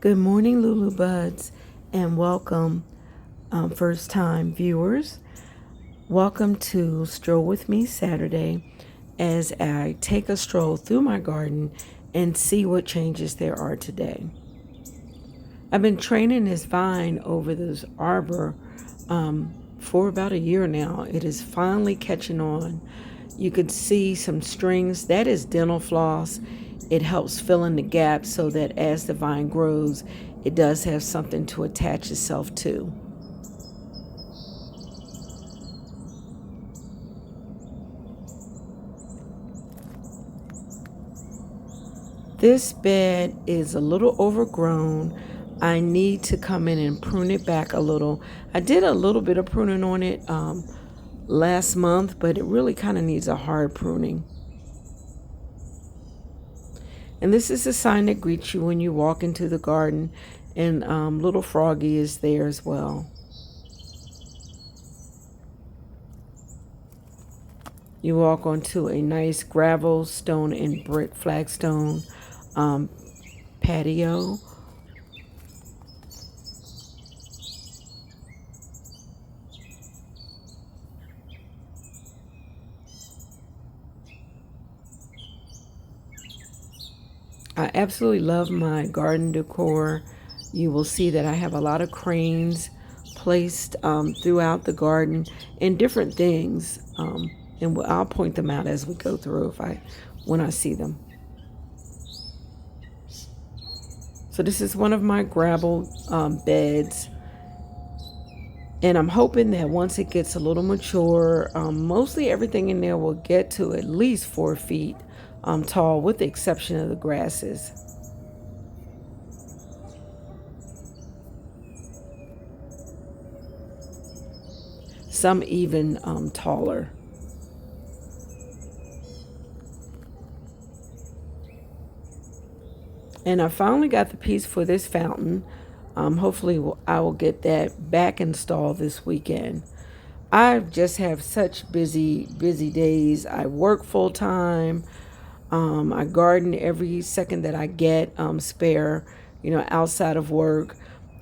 Good morning, Lulu Buds, and welcome, first time viewers. Welcome to Stroll with Me Saturday as I take a stroll through my garden and see what changes there are today. I've been training this vine over this arbor for about a year now. It is finally catching on. You could see some strings. That is dental floss. It helps fill in the gaps so that as the vine grows, it does have something to attach itself to. This bed is a little overgrown. I need to come in and prune it back a little. I did a little bit of pruning on it last month, but it really kind of needs a hard pruning. And this is a sign that greets you when you walk into the garden, and little Froggy is there as well. You walk onto a nice gravel, stone, and brick flagstone patio. I absolutely love my garden decor. You will see that I have a lot of cranes placed throughout the garden and different things. And I'll point them out as we go through when I see them. So this is one of my gravel beds. And I'm hoping that once it gets a little mature, mostly everything in there will get to at least 4 feet tall, with the exception of the grasses. Some even taller. And I finally got the piece for this fountain. Hopefully I will get that back installed this weekend. I just have such busy days. I work full time. I garden every second that I get spare, outside of work.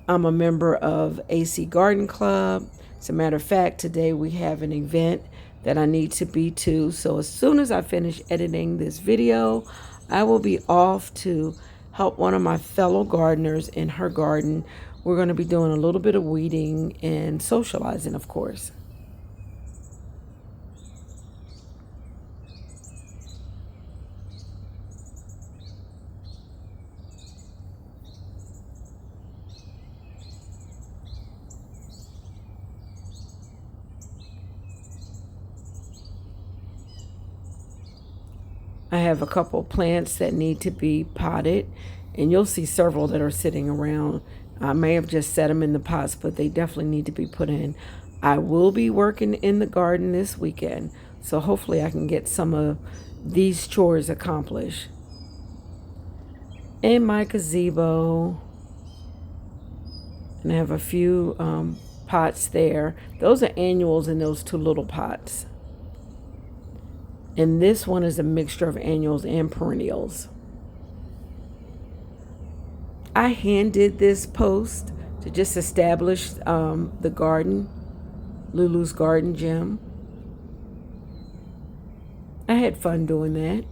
I'm a member of AC Garden Club. As a matter of fact, today we have an event that I need to be to. So as soon as I finish editing this video, I will be off to help one of my fellow gardeners in her garden. We're going to be doing a little bit of weeding and socializing, of course. I have a couple plants that need to be potted, and you'll see several that are sitting around. I may have just set them in the pots, but they definitely need to be put in. I will be working in the garden this weekend, so hopefully I can get some of these chores accomplished. And my gazebo, and I have a few pots there. Those are annuals in those 2 little pots. And this one is a mixture of annuals and perennials. I hand did this post to just establish the garden, Lulu's Garden Gym. I had fun doing that.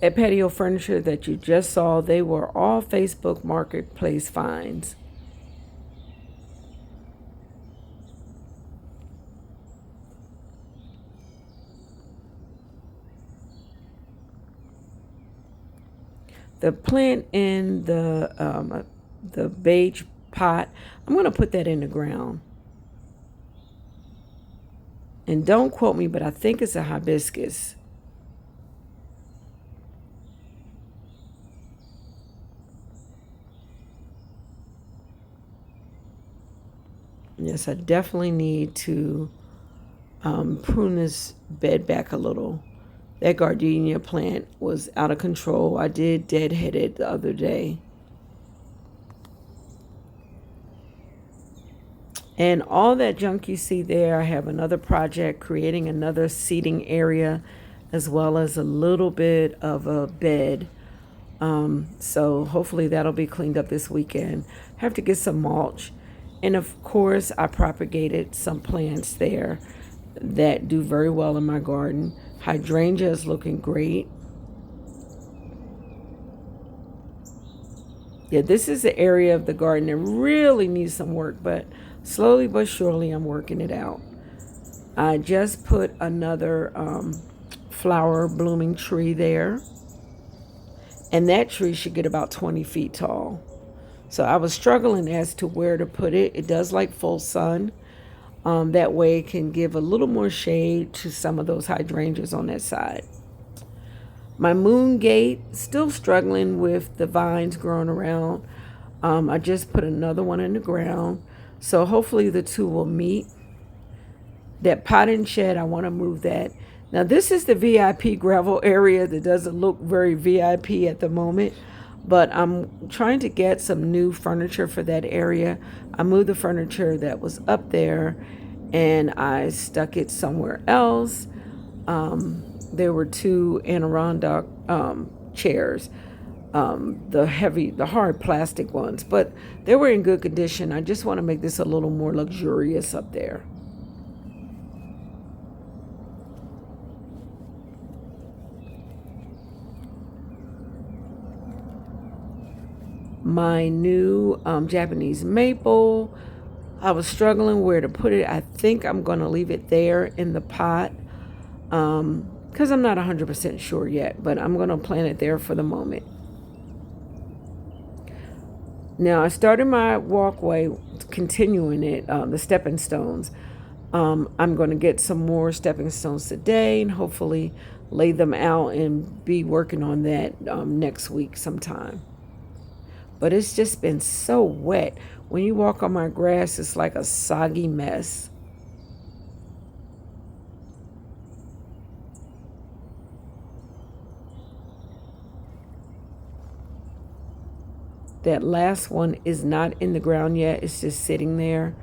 At Patio Furniture that you just saw, they were all Facebook Marketplace finds. The plant in the beige pot, I'm going to put that in the ground. And don't quote me, but I think it's a hibiscus. Yes, I definitely need to prune this bed back a little. That gardenia plant was out of control. I did deadhead it the other day. And all that junk you see there, I have another project creating another seating area as well as a little bit of a bed. So hopefully that'll be cleaned up this weekend. Have to get some mulch. And of course, I propagated some plants there that do very well in my garden. Hydrangea is looking great. Yeah, this is the area of the garden that really needs some work, but slowly but surely I'm working it out. I just put another flower blooming tree there, and that tree should get about 20 feet tall. So I was struggling as to where to put it. It does like full sun. That way it can give a little more shade to some of those hydrangeas on that side. My moon gate, still struggling with the vines growing around. I just put another one in the ground. So hopefully the two will meet. That potting shed, I want to move that. Now this is the VIP gravel area that doesn't look very VIP at the moment. But I'm trying to get some new furniture for that area. I moved the furniture that was up there and I stuck it somewhere else. There were two Adirondack chairs, the hard plastic ones, but they were in good condition. I just want to make this a little more luxurious up there. My new Japanese maple, I was struggling where to put it. I think I'm going to leave it there in the pot because I'm not 100% sure yet, but I'm going to plant it there for the moment. Now, I started my walkway, continuing it, the stepping stones. I'm going to get some more stepping stones today and hopefully lay them out and be working on that next week sometime. But it's just been so wet. When you walk on my grass, it's like a soggy mess. That last one is not in the ground yet. It's just sitting there.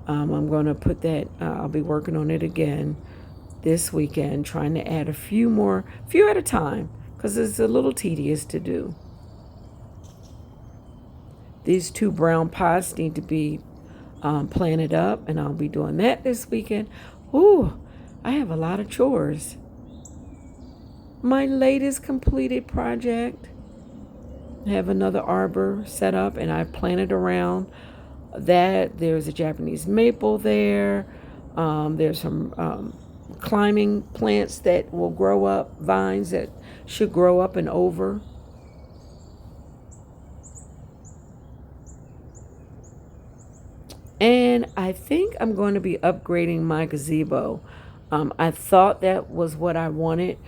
I'm going to put that, I'll be working on it again this weekend, trying to add a few at a time, because it's a little tedious to do. These two brown pots need to be planted up, and I'll be doing that this weekend. Ooh, I have a lot of chores. My latest completed project, I have another arbor set up, and I planted around that. There's a Japanese maple there. There's some climbing plants that will grow up, vines that should grow up and over. And I think I'm going to be upgrading my gazebo. I thought that was what I wanted,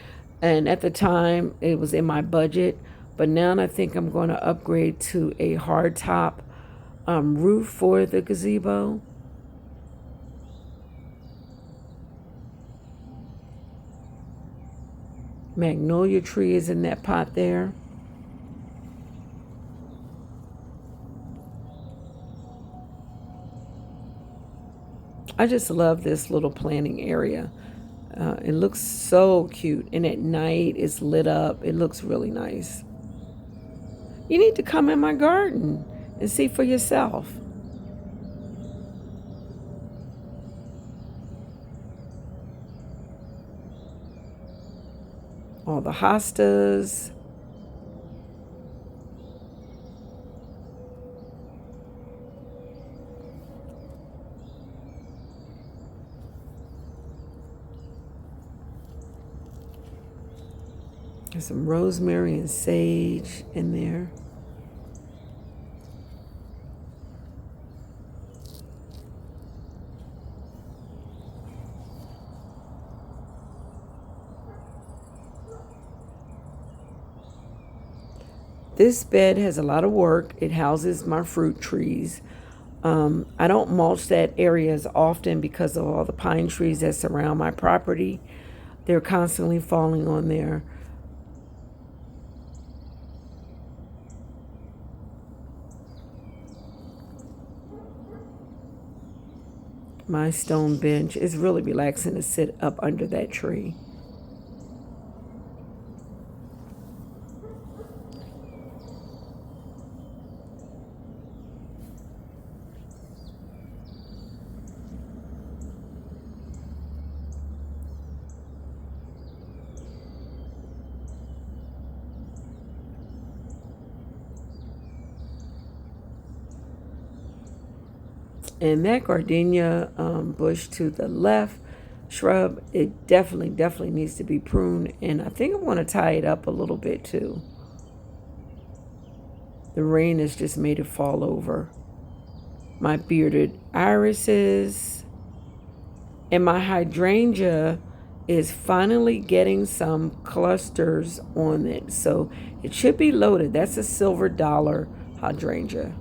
and at the time it was in my budget. But now I think I'm going to upgrade to a hard top roof for the gazebo. Magnolia tree is in that pot there. I just love this little planting area. It looks so cute, and at night it's lit up. It looks really nice. You need to come in my garden and see for yourself. All the hostas. There's some rosemary and sage in there. This bed has a lot of work. It houses my fruit trees. I don't mulch that area as often because of all the pine trees that surround my property. They're constantly falling on there. my stone bench. It's really relaxing to sit up under that tree. And that gardenia bush to the left, shrub, it definitely needs to be pruned. And I think I want to tie it up a little bit too. The rain has just made it fall over. My bearded irises and my hydrangea is finally getting some clusters on it. So it should be loaded. That's a silver dollar hydrangea.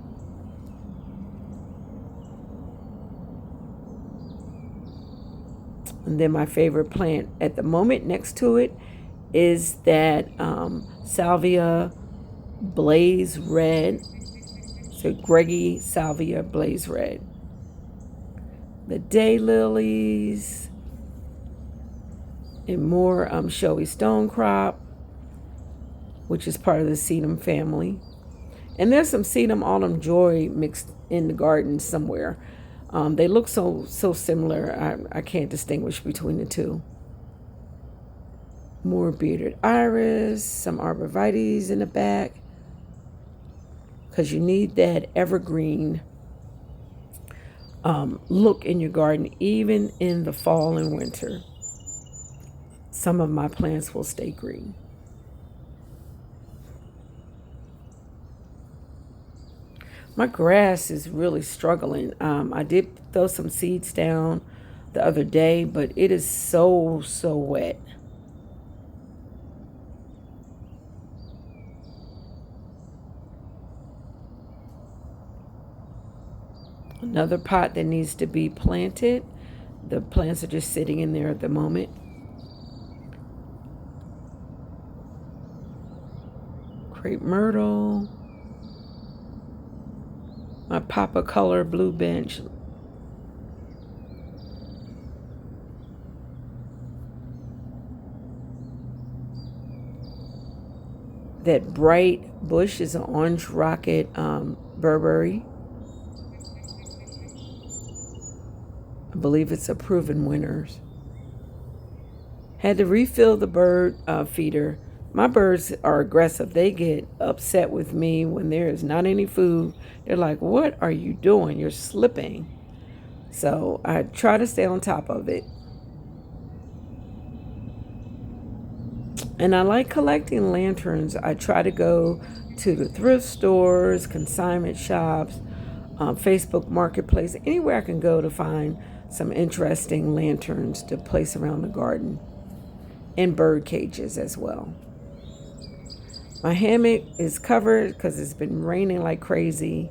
And then my favorite plant at the moment next to it is that Salvia Blaze Red. So Greggy Salvia Blaze Red. The daylilies and more showy stonecrop, which is part of the sedum family. And there's some sedum autumn joy mixed in the garden somewhere. They look so similar. I can't distinguish between the two. More bearded iris, some arborvitaes in the back, because you need that evergreen look in your garden, even in the fall and winter. Some of my plants will stay green. My grass is really struggling. I did throw some seeds down the other day, but it is so wet. Another pot that needs to be planted. The plants are just sitting in there at the moment. Crepe myrtle. My Papa Color blue bench. That bright bush is an orange rocket Burberry. I believe it's a proven winners. Had to refill the bird feeder. My birds are aggressive. They get upset with me when there is not any food. They're like, "What are you doing? You're slipping." So I try to stay on top of it. And I like collecting lanterns. I try to go to the thrift stores, consignment shops, Facebook Marketplace, anywhere I can go to find some interesting lanterns to place around the garden, and bird cages as well. My hammock is covered because it's been raining like crazy.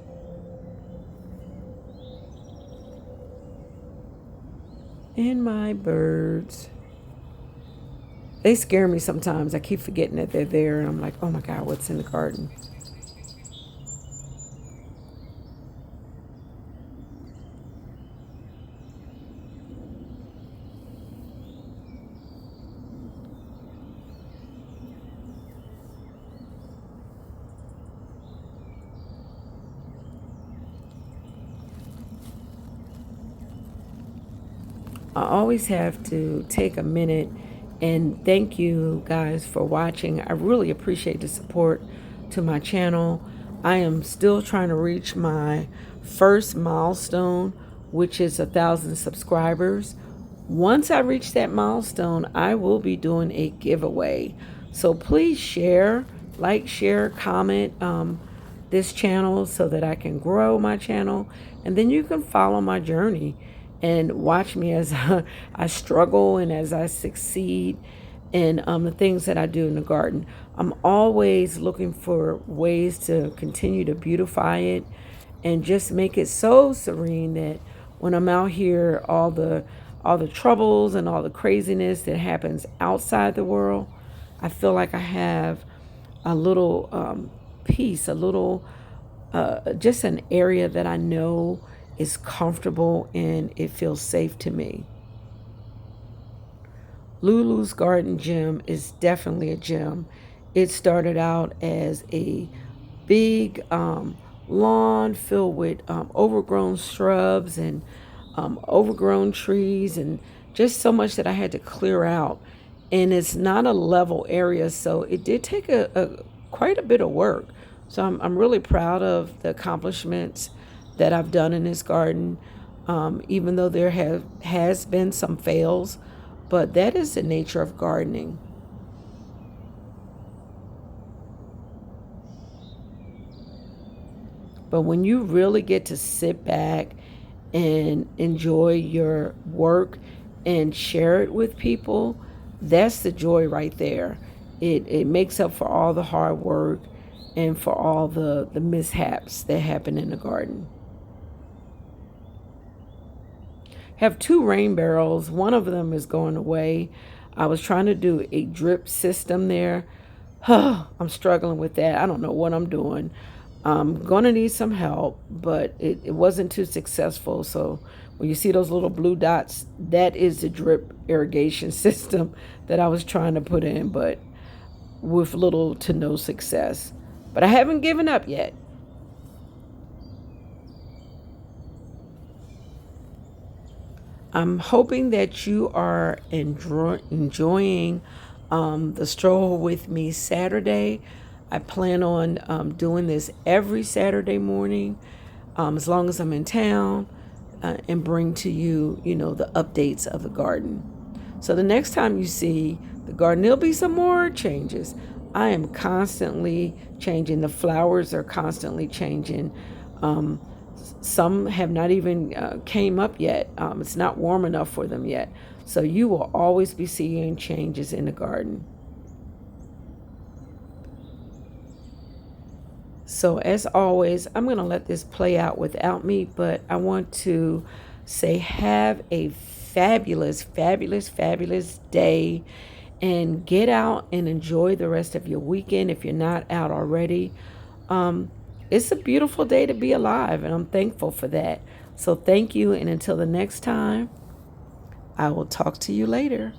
And my birds, they scare me sometimes. I keep forgetting that they're there, and I'm like, oh my God, what's in the garden? I always have to take a minute and thank you guys for watching. I really appreciate the support to my channel. I am still trying to reach my first milestone, which is 1,000 subscribers. Once I reach that milestone, I will be doing a giveaway. So please share, like, share, comment this channel so that I can grow my channel. And then you can follow my journey and watch me as I struggle and as I succeed in the things that I do in the garden. I'm always looking for ways to continue to beautify it and just make it so serene that when I'm out here, all the troubles and all the craziness that happens outside the world, I feel like I have a little peace, a little just an area that I know is comfortable and it feels safe to me. Lulu's Garden Gym is definitely a gym. It started out as a big lawn filled with overgrown shrubs and overgrown trees, and just so much that I had to clear out. And it's not a level area, so it did take a quite a bit of work. So I'm really proud of the accomplishments that I've done in this garden, even though there has been some fails, but that is the nature of gardening. But when you really get to sit back and enjoy your work and share it with people, that's the joy right there. It makes up for all the hard work and for all the mishaps that happen in the garden. Have two rain barrels. One of them is going away. I was trying to do a drip system there. I'm struggling with that. I don't know what I'm doing. I'm going to need some help, but it wasn't too successful. So when you see those little blue dots, that is the drip irrigation system that I was trying to put in, but with little to no success. But I haven't given up yet. I'm hoping that you are enjoying the stroll with me Saturday. I plan on doing this every Saturday morning, as long as I'm in town, and bring to you, the updates of the garden. So the next time you see the garden, there'll be some more changes. I am constantly changing. The flowers are constantly changing. Um, some have not even came up yet. It's not warm enough for them yet. So you will always be seeing changes in the garden. So as always, I'm going to let this play out without me, but I want to say have a fabulous, fabulous, fabulous day, and get out and enjoy the rest of your weekend if you're not out already. Um, it's a beautiful day to be alive, and I'm thankful for that. So thank you, and until the next time, I will talk to you later.